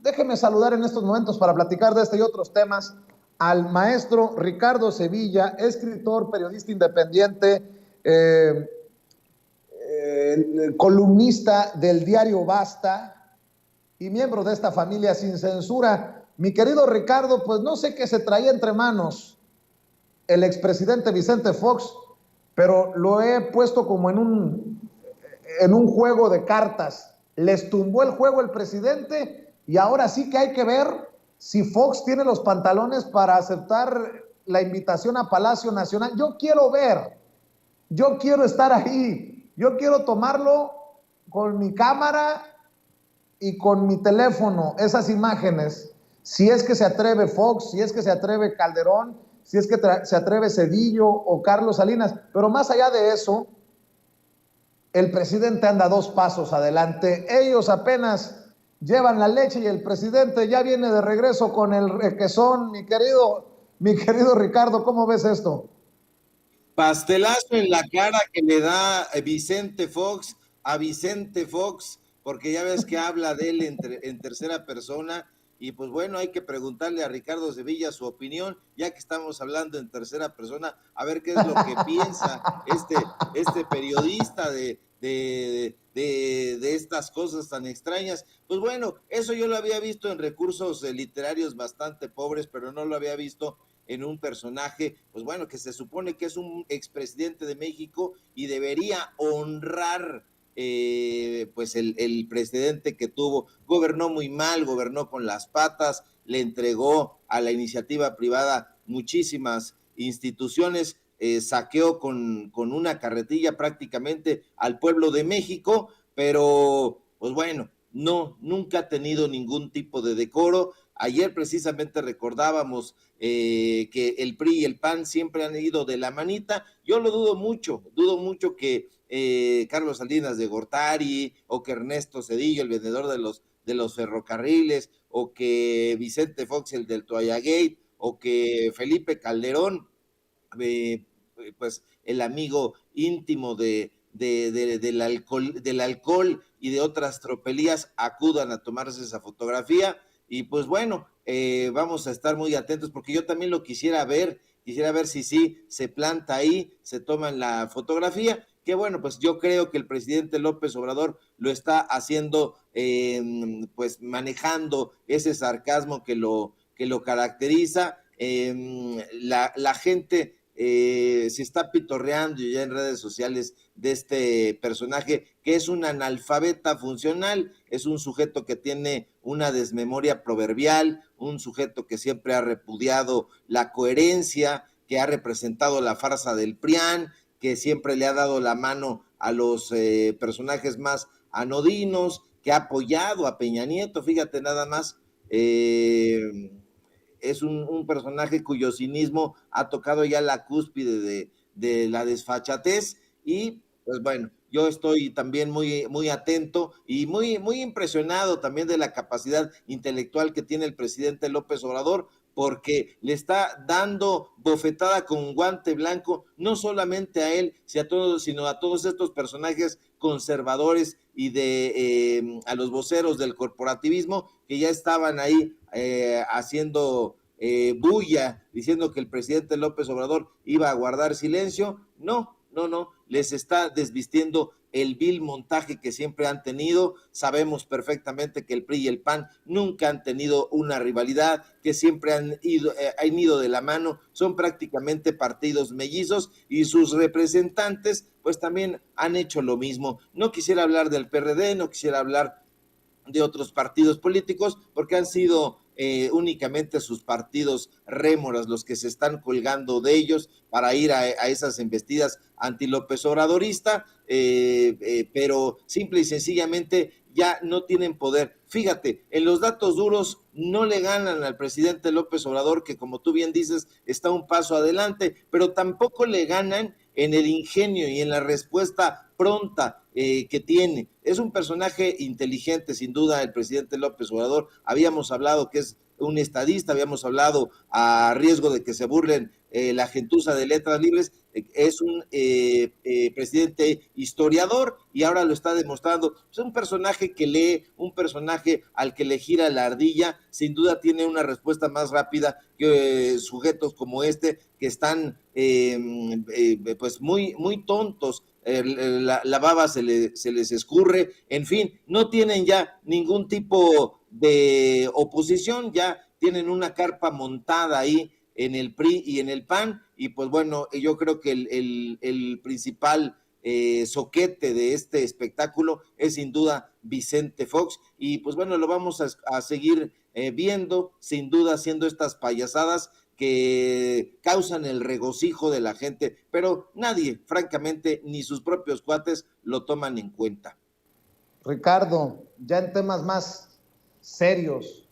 Déjeme saludar en estos momentos para platicar de este y otros temas al maestro Ricardo Sevilla, escritor, periodista independiente, columnista del diario Basta y miembro de esta familia sin censura. Mi querido Ricardo, pues no sé qué se traía entre manos el expresidente Vicente Fox, pero lo he puesto como en un juego de cartas. Les tumbó el juego el presidente y ahora sí que hay que ver si Fox tiene los pantalones para aceptar la invitación a Palacio Nacional. Yo quiero ver, yo quiero estar ahí, yo quiero tomarlo con mi cámara y con mi teléfono, esas imágenes, si es que se atreve Fox, si es que se atreve Calderón, si es que se atreve Cedillo o Carlos Salinas, pero más allá de eso, el presidente anda 2 pasos adelante, ellos apenas llevan la leche y el presidente ya viene de regreso con el requesón. Mi querido Ricardo, ¿cómo ves esto? Pastelazo en la cara que le da Vicente Fox a Vicente Fox, porque ya ves que habla de él en tercera persona, y pues bueno, hay que preguntarle a Ricardo Sevilla su opinión, ya que estamos hablando en tercera persona, a ver qué es lo que piensa este periodista de estas cosas tan extrañas. Pues bueno, eso yo lo había visto en recursos literarios bastante pobres, pero no lo había visto en un personaje, pues bueno, que se supone que es un expresidente de México y debería honrar pues el presidente que tuvo. Gobernó muy mal, gobernó con las patas, le entregó a la iniciativa privada muchísimas instituciones, saqueó con una carretilla prácticamente al pueblo de México, pero pues bueno, no, nunca ha tenido ningún tipo de decoro. Ayer precisamente recordábamos que el PRI y el PAN siempre han ido de la manita. Yo lo dudo mucho que Carlos Salinas de Gortari o que Ernesto Cedillo, el vendedor de los ferrocarriles, o que Vicente Fox, el del Toalla Gate, o que Felipe Calderón, pues el amigo íntimo del alcohol y de otras tropelías, acudan a tomarse esa fotografía. Y pues bueno, vamos a estar muy atentos porque yo también lo quisiera ver si sí se planta ahí, se toma la fotografía, que bueno, pues yo creo que el presidente López Obrador lo está haciendo, pues manejando ese sarcasmo que lo caracteriza. La gente se está pitorreando ya en redes sociales de este personaje que es un analfabeta funcional, es un sujeto que tiene una desmemoria proverbial, un sujeto que siempre ha repudiado la coherencia, que ha representado la farsa del PRIAN, que siempre le ha dado la mano a los personajes más anodinos, que ha apoyado a Peña Nieto, fíjate nada más. Es un personaje cuyo cinismo ha tocado ya la cúspide de la desfachatez y pues bueno, yo estoy también muy atento y muy impresionado también de la capacidad intelectual que tiene el presidente López Obrador, porque le está dando bofetada con guante blanco, no solamente a él, sino a todos estos personajes conservadores y a los voceros del corporativismo que ya estaban ahí haciendo bulla, diciendo que el presidente López Obrador iba a guardar silencio. No, les está desvistiendo el vil montaje que siempre han tenido. Sabemos perfectamente que el PRI y el PAN nunca han tenido una rivalidad, que siempre han ido de la mano, son prácticamente partidos mellizos y sus representantes pues también han hecho lo mismo. No quisiera hablar del PRD, no quisiera hablar de otros partidos políticos, porque han sido únicamente sus partidos rémoras los que se están colgando de ellos para ir a esas embestidas anti-López Obradorista, pero simple y sencillamente ya no tienen poder. Fíjate, en los datos duros no le ganan al presidente López Obrador, que como tú bien dices, está un paso adelante, pero tampoco le ganan en el ingenio y en la respuesta pronta que tiene. Es un personaje inteligente, sin duda, el presidente López Obrador. Habíamos hablado que es un estadista, habíamos hablado a riesgo de que se burlen la gentuza de letras libres, es un presidente historiador y ahora lo está demostrando. Es un personaje que lee, un personaje al que le gira la ardilla, sin duda tiene una respuesta más rápida que sujetos como este, que están pues muy tontos. La baba se les escurre, en fin, no tienen ya ningún tipo de oposición, ya tienen una carpa montada ahí en el PRI y en el PAN, y pues bueno, yo creo que el principal soquete de este espectáculo es sin duda Vicente Fox, y pues bueno, lo vamos a seguir viendo, sin duda haciendo estas payasadas que causan el regocijo de la gente, pero nadie, francamente, ni sus propios cuates lo toman en cuenta. Ricardo, ya en temas más serios,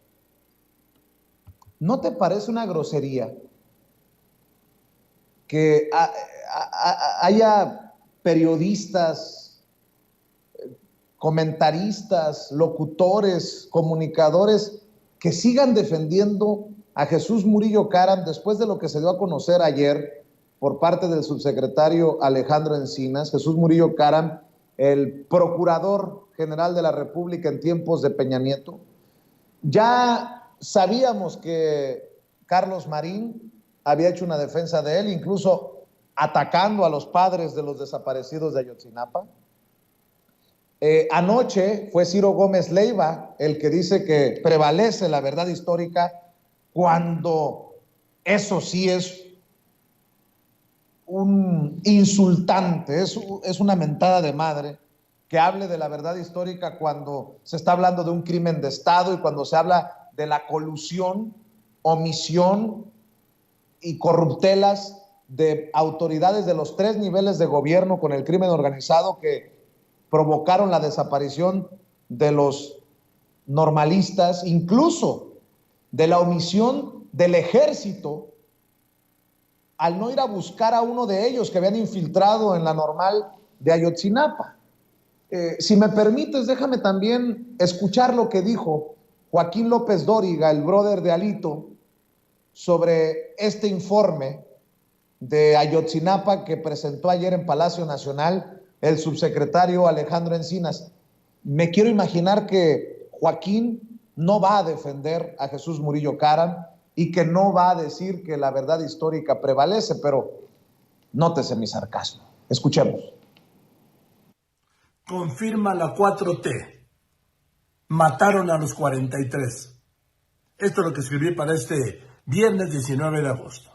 ¿no te parece una grosería que haya periodistas, comentaristas, locutores, comunicadores que sigan defendiendo a Jesús Murillo Caram después de lo que se dio a conocer ayer por parte del subsecretario Alejandro Encinas? Jesús Murillo Caram, el procurador general de la República en tiempos de Peña Nieto. Ya sabíamos que Carlos Marín había hecho una defensa de él, incluso atacando a los padres de los desaparecidos de Ayotzinapa. Anoche fue Ciro Gómez Leiva el que dice que prevalece la verdad histórica, cuando eso sí es un insultante, es una mentada de madre que hable de la verdad histórica cuando se está hablando de un crimen de Estado y cuando se habla de la colusión, omisión y corruptelas de autoridades de los 3 niveles de gobierno con el crimen organizado que provocaron la desaparición de los normalistas, incluso de la omisión del ejército al no ir a buscar a uno de ellos que habían infiltrado en la normal de Ayotzinapa. Si me permites, déjame también escuchar lo que dijo Joaquín López Dóriga, el brother de Alito, sobre este informe de Ayotzinapa que presentó ayer en Palacio Nacional el subsecretario Alejandro Encinas. Me quiero imaginar que Joaquín no va a defender a Jesús Murillo Caram y que no va a decir que la verdad histórica prevalece, pero nótese mi sarcasmo. Escuchemos. Confirma la 4T. Mataron a los 43. Esto es lo que escribí para este viernes 19 de agosto.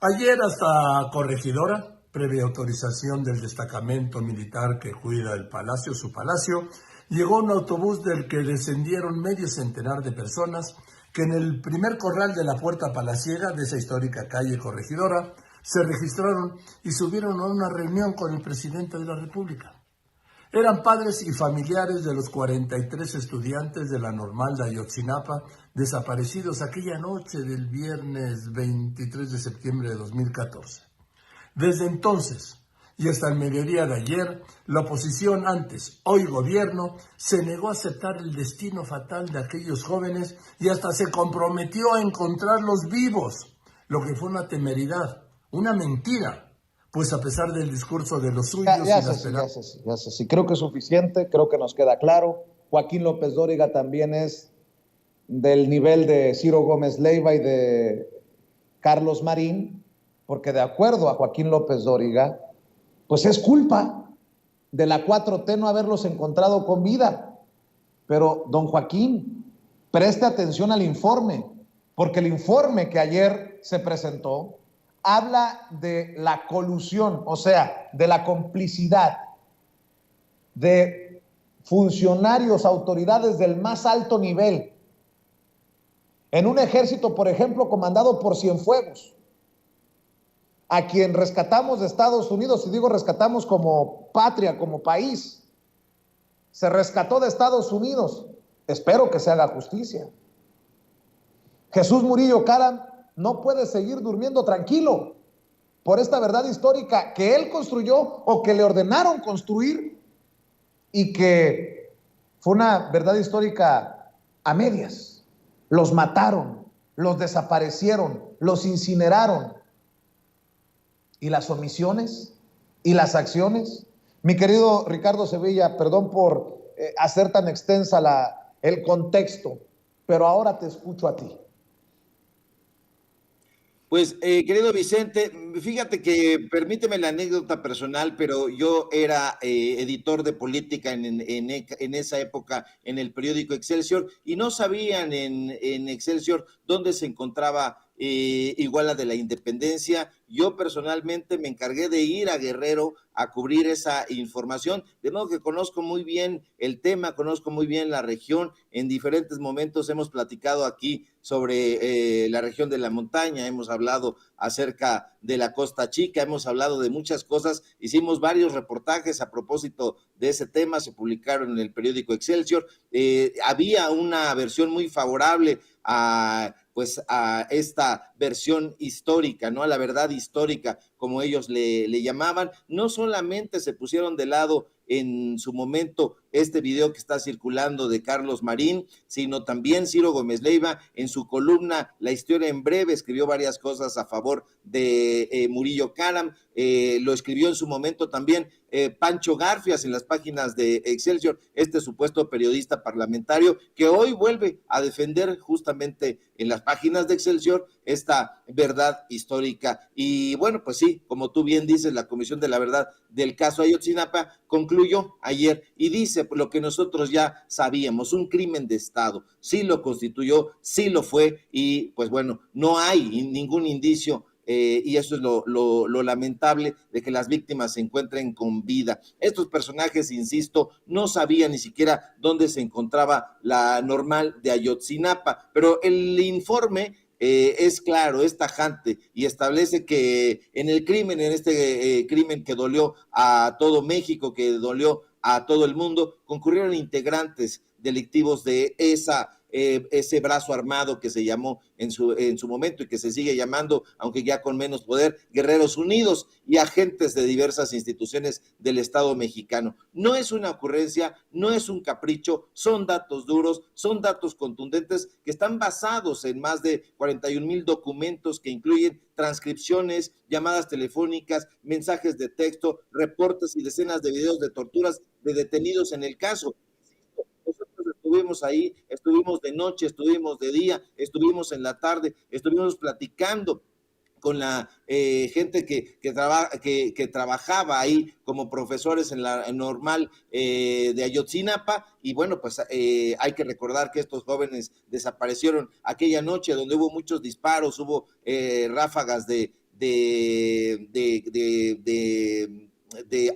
Ayer hasta Corregidora, previa autorización del destacamento militar que cuida el palacio, su palacio, llegó un autobús del que descendieron medio centenar de personas que en el primer corral de la puerta palaciega de esa histórica calle Corregidora se registraron y subieron a una reunión con el presidente de la República. Eran padres y familiares de los 43 estudiantes de la normal de Ayotzinapa desaparecidos aquella noche del viernes 23 de septiembre de 2014. Desde entonces y hasta el mediodía de ayer, la oposición antes, hoy gobierno, se negó a aceptar el destino fatal de aquellos jóvenes y hasta se comprometió a encontrarlos vivos, lo que fue una temeridad, una mentira, pues a pesar del discurso de los suyos y las esperanzas. Ya sé, sí, creo que es suficiente, creo que nos queda claro. Joaquín López Dóriga también es del nivel de Ciro Gómez Leiva y de Carlos Marín, porque de acuerdo a Joaquín López Dóriga, pues es culpa de la 4T no haberlos encontrado con vida. Pero, don Joaquín, preste atención al informe, porque el informe que ayer se presentó habla de la colusión, o sea, de la complicidad de funcionarios, autoridades del más alto nivel, en un ejército, por ejemplo, comandado por Cienfuegos, a quien rescatamos de Estados Unidos, y digo rescatamos como patria, como país, se rescató de Estados Unidos, espero que se haga justicia. Jesús Murillo Caram no puede seguir durmiendo tranquilo por esta verdad histórica que él construyó o que le ordenaron construir y que fue una verdad histórica a medias. Los mataron, los desaparecieron, los incineraron. ¿Y las omisiones? ¿Y las acciones? Mi querido Ricardo Sevilla, perdón por hacer tan extensa el contexto, pero ahora te escucho a ti. Pues, querido Vicente, fíjate que permíteme la anécdota personal, pero yo era editor de política en esa época en el periódico Excelsior y no sabían en Excelsior dónde se encontraba Iguala de la Independencia. Yo personalmente me encargué de ir a Guerrero a cubrir esa información, de modo que conozco muy bien el tema, conozco muy bien la región. En diferentes momentos hemos platicado aquí sobre la región de la montaña, hemos hablado acerca de la Costa Chica, hemos hablado de muchas cosas, hicimos varios reportajes a propósito de ese tema, se publicaron en el periódico Excelsior. Había una versión muy favorable a esta versión histórica, ¿no? A la verdad histórica, como ellos le llamaban. No solamente se pusieron de lado en su momento este video que está circulando de Carlos Marín, sino también Ciro Gómez Leiva en su columna La Historia en Breve escribió varias cosas a favor de Murillo Karam, lo escribió en su momento también Pancho Garfias en las páginas de Excelsior, este supuesto periodista parlamentario que hoy vuelve a defender justamente en las páginas de Excelsior esta verdad histórica. Y bueno, pues sí, como tú bien dices, la Comisión de la Verdad del caso Ayotzinapa concluyó ayer y dice lo que nosotros ya sabíamos, un crimen de Estado, sí lo constituyó, sí lo fue y pues bueno, no hay ningún indicio y eso es lo lamentable de que las víctimas se encuentren con vida. Estos personajes, insisto, no sabían ni siquiera dónde se encontraba la normal de Ayotzinapa, pero el informe es claro, es tajante y establece que en el crimen, en este crimen que dolió a todo México, que dolió a todo el mundo, concurrieron integrantes delictivos de ese brazo armado que se llamó en su momento y que se sigue llamando, aunque ya con menos poder, Guerreros Unidos y agentes de diversas instituciones del Estado mexicano. No es una ocurrencia, no es un capricho, son datos duros, son datos contundentes que están basados en más de 41,000 documentos que incluyen transcripciones, llamadas telefónicas, mensajes de texto, reportes y decenas de videos de torturas de detenidos en el caso. Nosotros estuvimos ahí, estuvimos de noche, estuvimos de día, estuvimos en la tarde, estuvimos platicando con la gente que trabajaba ahí como profesores en la normal de Ayotzinapa y bueno, pues hay que recordar que estos jóvenes desaparecieron aquella noche donde hubo muchos disparos, hubo ráfagas de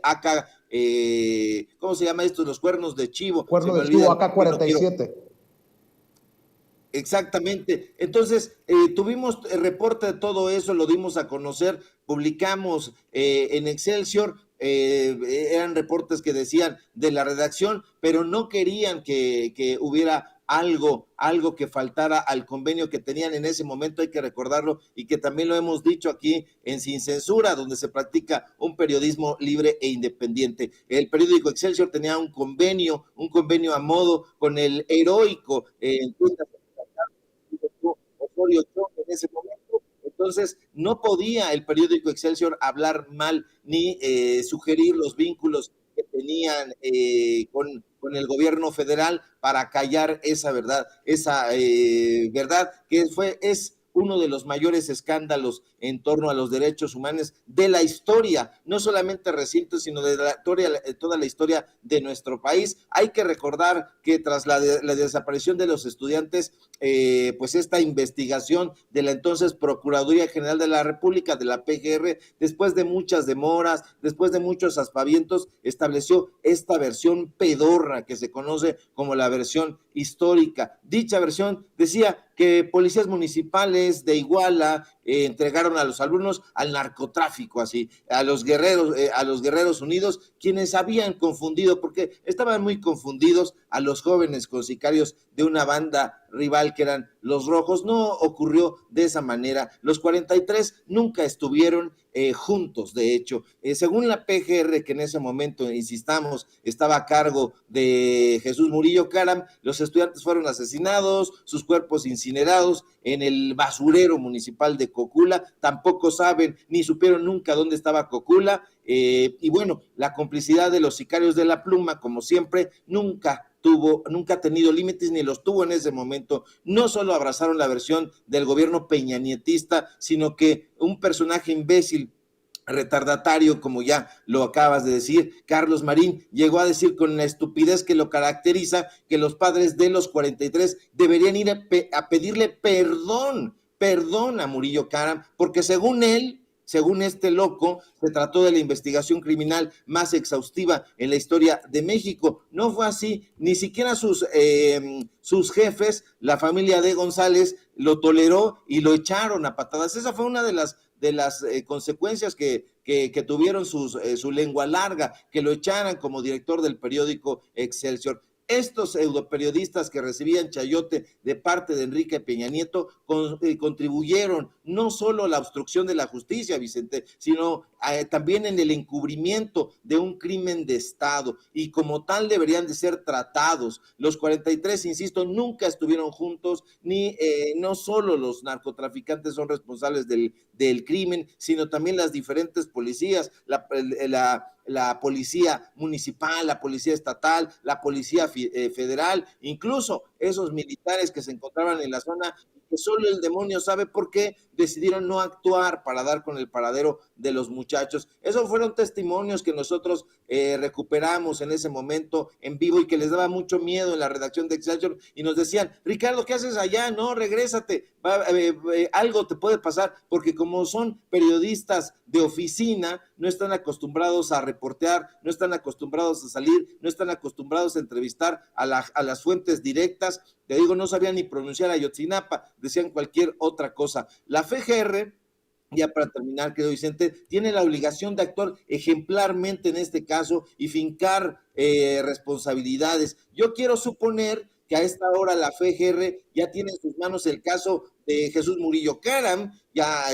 AK, ¿cómo se llama esto? Los cuernos de chivo. Cuerno de chivo, AK-47. Exactamente. Entonces, tuvimos el reporte de todo eso, lo dimos a conocer, publicamos en Excelsior, eran reportes que decían de la redacción, pero no querían que hubiera algo que faltara al convenio que tenían en ese momento, hay que recordarlo, y que también lo hemos dicho aquí en Sin Censura, donde se practica un periodismo libre e independiente. El periódico Excelsior tenía un convenio a modo con el heroico Osorio Chong en ese momento. Entonces, no podía el periódico Excelsior hablar mal ni sugerir los vínculos que tenían con el gobierno federal para callar esa verdad que es uno de los mayores escándalos en torno a los derechos humanos de la historia, no solamente reciente, sino de toda la historia de nuestro país. Hay que recordar que tras la desaparición de los estudiantes, pues esta investigación de la entonces Procuraduría General de la República, de la PGR, después de muchas demoras, después de muchos aspavientos, estableció esta versión pedorra que se conoce como la versión histórica. Dicha versión decía que policías municipales de Iguala entregaron a los alumnos al narcotráfico, así, a los Guerreros Unidos, quienes habían confundido, porque estaban muy confundidos a los jóvenes con sicarios de una banda rival que eran los Rojos. No ocurrió de esa manera. Los 43 nunca estuvieron juntos, de hecho. Según la PGR, que en ese momento, insistamos, estaba a cargo de Jesús Murillo Karam, los estudiantes fueron asesinados, sus cuerpos incinerados en el basurero municipal de Cocula, tampoco saben ni supieron nunca dónde estaba Cocula, y bueno, la complicidad de los sicarios de la pluma, como siempre, nunca ha tenido límites ni los tuvo en ese momento. No solo abrazaron la versión del gobierno peñanietista, sino que un personaje imbécil, retardatario, como ya lo acabas de decir, Carlos Marín, llegó a decir con la estupidez que lo caracteriza que los padres de los 43 deberían ir a pedirle perdón a Murillo Karam, porque según él, según este loco, se trató de la investigación criminal más exhaustiva en la historia de México. No fue así, ni siquiera sus jefes, la familia de González, lo toleró y lo echaron a patadas. Esa fue una de las consecuencias que tuvieron su lengua larga, que lo echaran como director del periódico Excelsior. Estos pseudoperiodistas que recibían chayote de parte de Enrique Peña Nieto contribuyeron no solo a la obstrucción de la justicia, Vicente, sino también en el encubrimiento de un crimen de Estado, y como tal deberían de ser tratados. Los 43, insisto, nunca estuvieron juntos, ni no solo los narcotraficantes son responsables del crimen, sino también las diferentes policías, la policía municipal, la policía estatal, la policía federal, incluso esos militares que se encontraban en la zona, que solo el demonio sabe por qué decidieron no actuar para dar con el paradero de los muchachos. Esos fueron testimonios que nosotros recuperamos en ese momento en vivo y que les daba mucho miedo en la redacción de Excelsior, y nos decían: Ricardo, ¿qué haces allá? No, regrésate, algo te puede pasar, porque como son periodistas de oficina, no están acostumbrados a reportear, no están acostumbrados a salir, no están acostumbrados a entrevistar a las fuentes directas. Te digo, no sabían ni pronunciar Ayotzinapa, decían cualquier otra cosa. La FGR, ya para terminar, querido Vicente, tiene la obligación de actuar ejemplarmente en este caso y fincar responsabilidades. Yo quiero suponer que a esta hora la FGR ya tiene en sus manos el caso de Jesús Murillo Karam, ya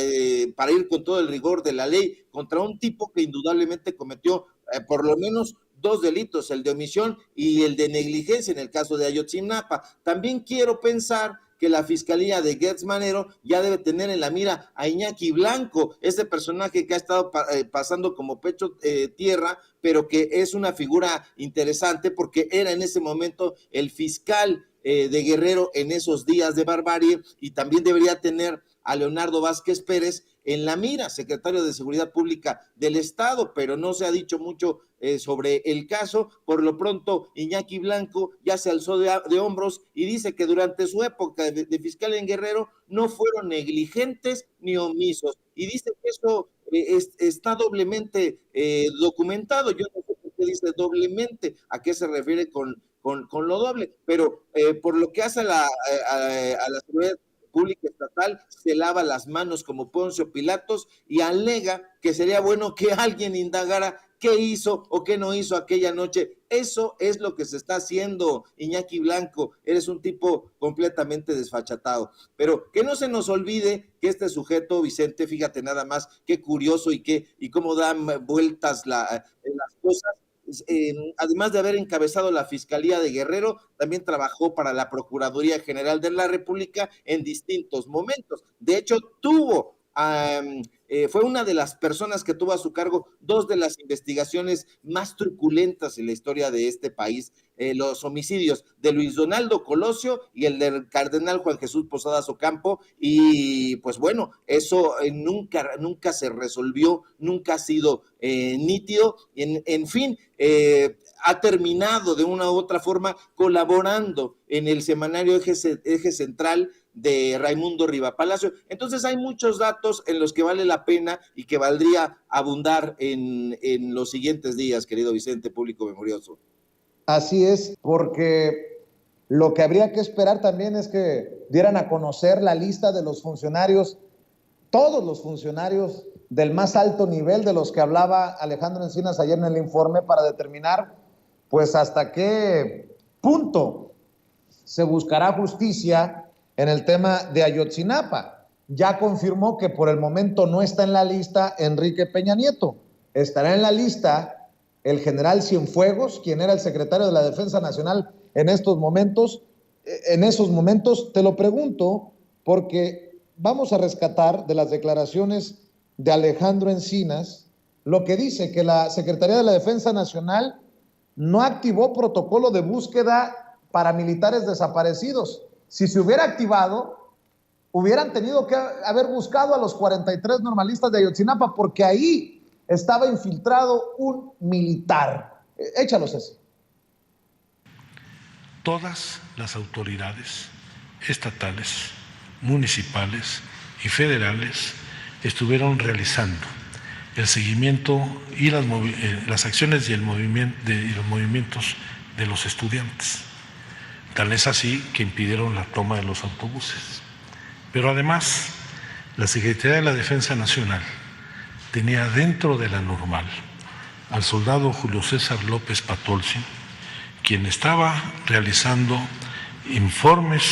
para ir con todo el rigor de la ley contra un tipo que indudablemente cometió por lo menos 2 delitos, el de omisión y el de negligencia en el caso de Ayotzinapa. También quiero pensar que la fiscalía de Gertz Manero ya debe tener en la mira a Iñaki Blanco, este personaje que ha estado pasando como pecho tierra, pero que es una figura interesante porque era en ese momento el fiscal de Guerrero en esos días de barbarie, y también debería tener a Leonardo Vázquez Pérez en la mira, secretario de Seguridad Pública del Estado, pero no se ha dicho mucho sobre el caso. Por lo pronto, Iñaki Blanco ya se alzó de hombros y dice que durante su época de fiscal en Guerrero no fueron negligentes ni omisos, y dice que eso está doblemente documentado. Yo no sé por qué dice doblemente, a qué se refiere con lo doble, pero por lo que hace a la seguridad pública estatal, se lava las manos como Poncio Pilatos y alega que sería bueno que alguien indagara qué hizo o qué no hizo aquella noche. Eso es lo que se está haciendo, Iñaki Blanco. Eres un tipo completamente desfachatado. Pero que no se nos olvide que este sujeto, Vicente, fíjate nada más qué curioso y cómo dan vueltas las cosas. Además de haber encabezado la Fiscalía de Guerrero, también trabajó para la Procuraduría General de la República en distintos momentos. De hecho, fue una de las personas que tuvo a su cargo 2 de las investigaciones más truculentas en la historia de este país, los homicidios de Luis Donaldo Colosio y el del cardenal Juan Jesús Posadas Ocampo, y pues bueno, eso nunca se resolvió, nunca ha sido nítido, en fin, ha terminado de una u otra forma colaborando en el semanario Eje Central de Raimundo Riva Palacio. Entonces hay muchos datos en los que vale la pena y que valdría abundar en los siguientes días, querido Vicente, público memorioso. Así es, porque lo que habría que esperar también es que dieran a conocer la lista de los funcionarios, todos los funcionarios del más alto nivel de los que hablaba Alejandro Encinas ayer en el informe, para determinar pues hasta qué punto se buscará justicia en el tema de Ayotzinapa. Ya confirmó que por el momento no está en la lista Enrique Peña Nieto. Estará en la lista el general Cienfuegos, quien era el secretario de la Defensa Nacional en estos momentos. En esos momentos te lo pregunto porque vamos a rescatar de las declaraciones de Alejandro Encinas lo que dice que la Secretaría de la Defensa Nacional no activó protocolo de búsqueda para militares desaparecidos. Si se hubiera activado, hubieran tenido que haber buscado a los 43 normalistas de Ayotzinapa, porque ahí estaba infiltrado un militar. Échalo, César. Todas las autoridades estatales, municipales y federales estuvieron realizando el seguimiento y las acciones y los movimientos de los estudiantes. Tal es así que impidieron la toma de los autobuses. Pero además, la Secretaría de la Defensa Nacional tenía dentro de la normal al soldado Julio César López Patolsi, quien estaba realizando informes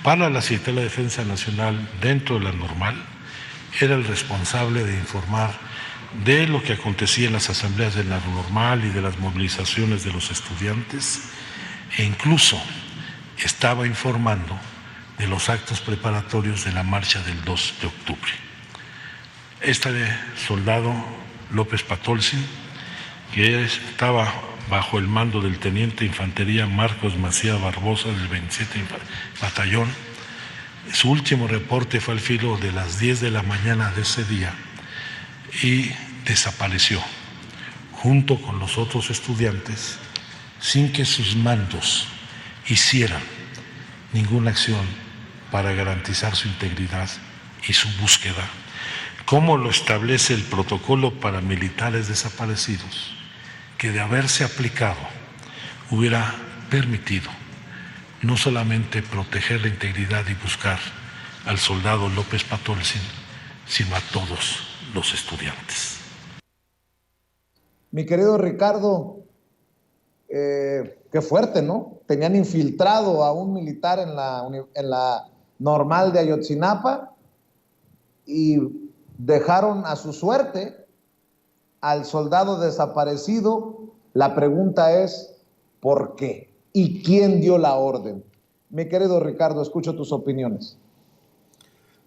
para la Secretaría de la Defensa Nacional dentro de la normal. Era el responsable de informar de lo que acontecía en las asambleas de la normal y de las movilizaciones de los estudiantes, e incluso estaba informando de los actos preparatorios de la marcha del 2 de octubre. Este soldado López Patolsi, que estaba bajo el mando del teniente de infantería Marcos Macía Barbosa del 27 Batallón, su último reporte fue al filo de las 10 de la mañana de ese día y desapareció junto con los otros estudiantes sin que sus mandos hicieran ninguna acción para garantizar su integridad y su búsqueda, como lo establece el protocolo para militares desaparecidos, que de haberse aplicado hubiera permitido no solamente proteger la integridad y buscar al soldado López Patolsi, sino a todos los estudiantes. Mi querido Ricardo, qué fuerte, ¿no? Tenían infiltrado a un militar en la normal de Ayotzinapa y dejaron a su suerte al soldado desaparecido. La pregunta es, ¿por qué? ¿Y quién dio la orden? Mi querido Ricardo, escucho tus opiniones.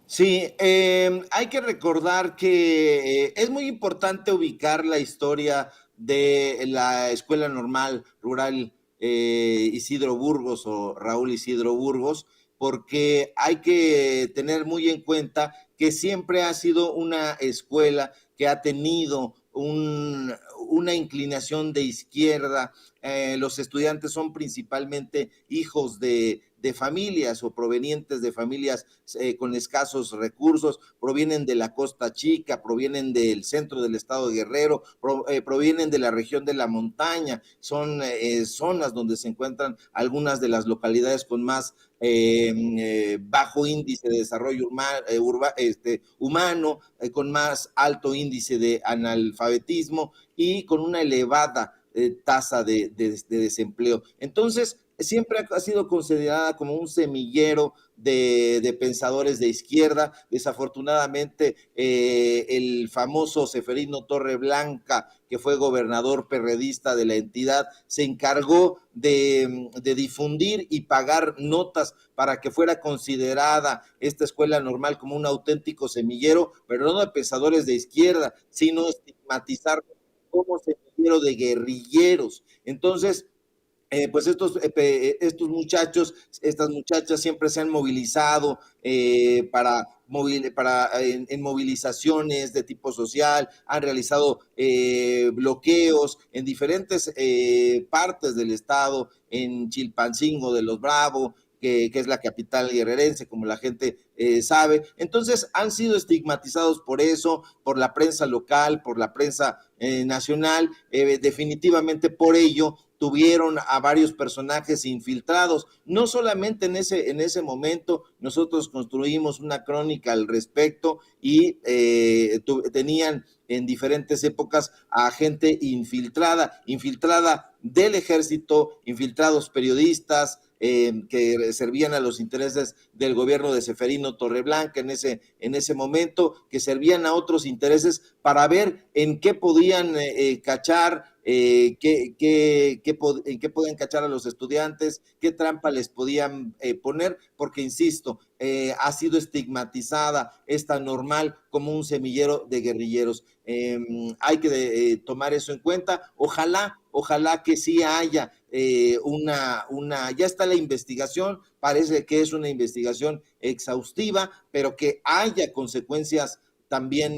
Sí, hay que recordar que es muy importante ubicar la historia de la Escuela Normal Rural Isidro Burgos o Raúl Isidro Burgos, porque hay que tener muy en cuenta que siempre ha sido una escuela que ha tenido una inclinación de izquierda. Los estudiantes son principalmente hijos de familias o provenientes de familias con escasos recursos, provienen de la Costa Chica, provienen del centro del estado de Guerrero, provienen de la región de la montaña, son zonas donde se encuentran algunas de las localidades con más bajo índice de desarrollo humano, con más alto índice de analfabetismo y con una elevada tasa de desempleo. Entonces, siempre ha sido considerada como un semillero de pensadores de izquierda. Desafortunadamente, el famoso Ceferino Torreblanca, que fue gobernador perredista de la entidad, se encargó de difundir y pagar notas para que fuera considerada esta escuela normal como un auténtico semillero, pero no de pensadores de izquierda, sino estigmatizar como semillero de guerrilleros. Entonces, pues estos muchachos, estas muchachas siempre se han movilizado en movilizaciones de tipo social, han realizado bloqueos en diferentes partes del estado, en Chilpancingo de los Bravo, que es la capital guerrerense, como la gente sabe. Entonces han sido estigmatizados por eso, por la prensa local, por la prensa nacional. Definitivamente por ello tuvieron a varios personajes infiltrados. No solamente en ese momento, nosotros construimos una crónica al respecto y tenían en diferentes épocas a gente infiltrada del ejército, infiltrados periodistas, que servían a los intereses del gobierno de Ceferino Torreblanca en ese momento, que servían a otros intereses para ver en qué podían cachar, en qué podían cachar a los estudiantes, qué trampa les podían poner, porque insisto, ha sido estigmatizada esta normal como un semillero de guerrilleros. Hay que tomar eso en cuenta. Ojalá que sí haya ya está la investigación, parece que es una investigación exhaustiva, pero que haya consecuencias también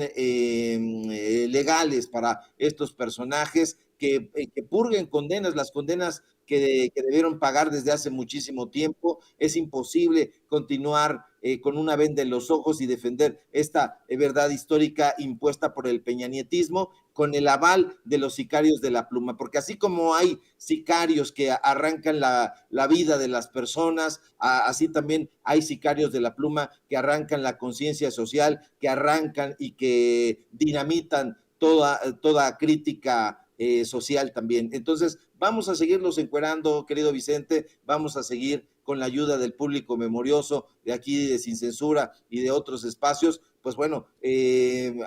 legales para estos personajes, que purguen condenas, las condenas que debieron pagar desde hace muchísimo tiempo. Es imposible continuar con una venda en los ojos y defender esta verdad histórica impuesta por el peñanietismo con el aval de los sicarios de la pluma, porque así como hay sicarios que arrancan la vida de las personas, así también hay sicarios de la pluma que arrancan la conciencia social, que arrancan y que dinamitan toda crítica social también. Entonces, vamos a seguirlos encuerando, querido Vicente, vamos a seguir con la ayuda del público memorioso de aquí de Sin Censura y de otros espacios, pues bueno,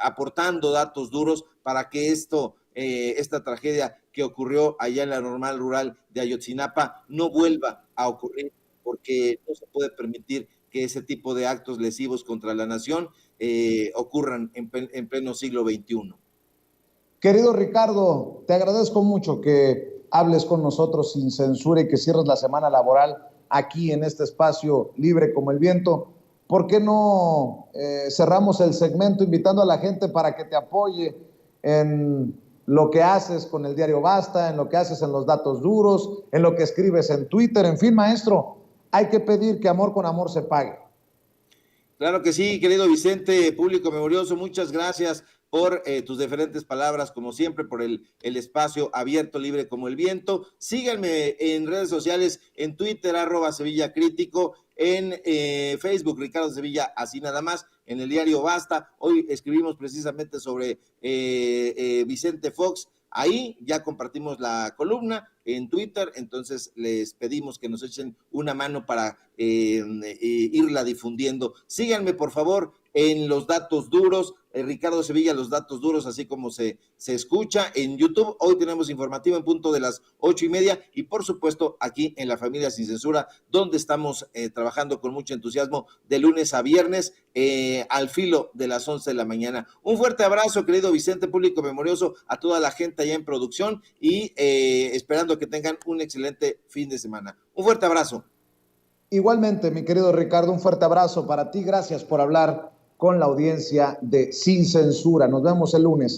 aportando datos duros para que esta tragedia que ocurrió allá en la normal rural de Ayotzinapa no vuelva a ocurrir, porque no se puede permitir que ese tipo de actos lesivos contra la nación ocurran en pleno siglo XXI. Querido Ricardo, te agradezco mucho que hables con nosotros sin censura y que cierres la semana laboral aquí en este espacio libre como el viento. ¿Por qué no cerramos el segmento invitando a la gente para que te apoye en lo que haces con el diario Basta, en lo que haces en los datos duros, en lo que escribes en Twitter? En fin, maestro, hay que pedir que amor con amor se pague. Claro que sí, querido Vicente, público memorioso, muchas gracias por tus diferentes palabras, como siempre, por el espacio abierto, libre como el viento. Síganme en redes sociales, en Twitter, @Sevilla Crítico, en Facebook, Ricardo Sevilla, así nada más, en el diario Basta. Hoy escribimos precisamente sobre Vicente Fox. Ahí ya compartimos la columna en Twitter, entonces les pedimos que nos echen una mano para irla difundiendo. Síganme, por favor, en los datos duros, Ricardo Sevilla, los datos duros, así como se escucha en YouTube. Hoy tenemos informativo en punto de las 8:30 y por supuesto aquí en La Familia Sin Censura, donde estamos trabajando con mucho entusiasmo de lunes a viernes al filo de las 11 de la mañana. Un fuerte abrazo, querido Vicente, público memorioso, a toda la gente allá en producción y esperando que tengan un excelente fin de semana. Un fuerte abrazo. Igualmente, mi querido Ricardo, un fuerte abrazo para ti. Gracias por hablar con la audiencia de Sin Censura. Nos vemos el lunes.